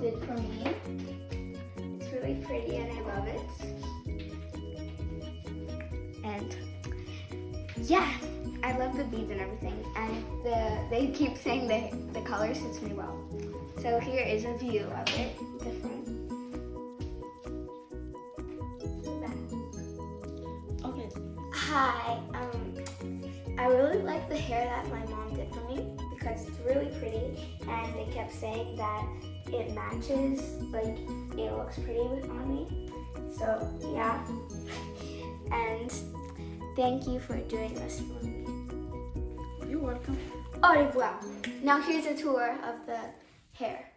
did for me. It's really pretty and I love it. And yeah, I love the beads and everything. And they keep saying the color suits me well. So here is a view of it, different. Okay. Hi, I really like the hair that my mom did for me because it's really pretty, and they kept saying that it matches, like it looks pretty on me. So yeah, and thank you for doing this for me. You're welcome. Au revoir. Now here's a tour of the hair.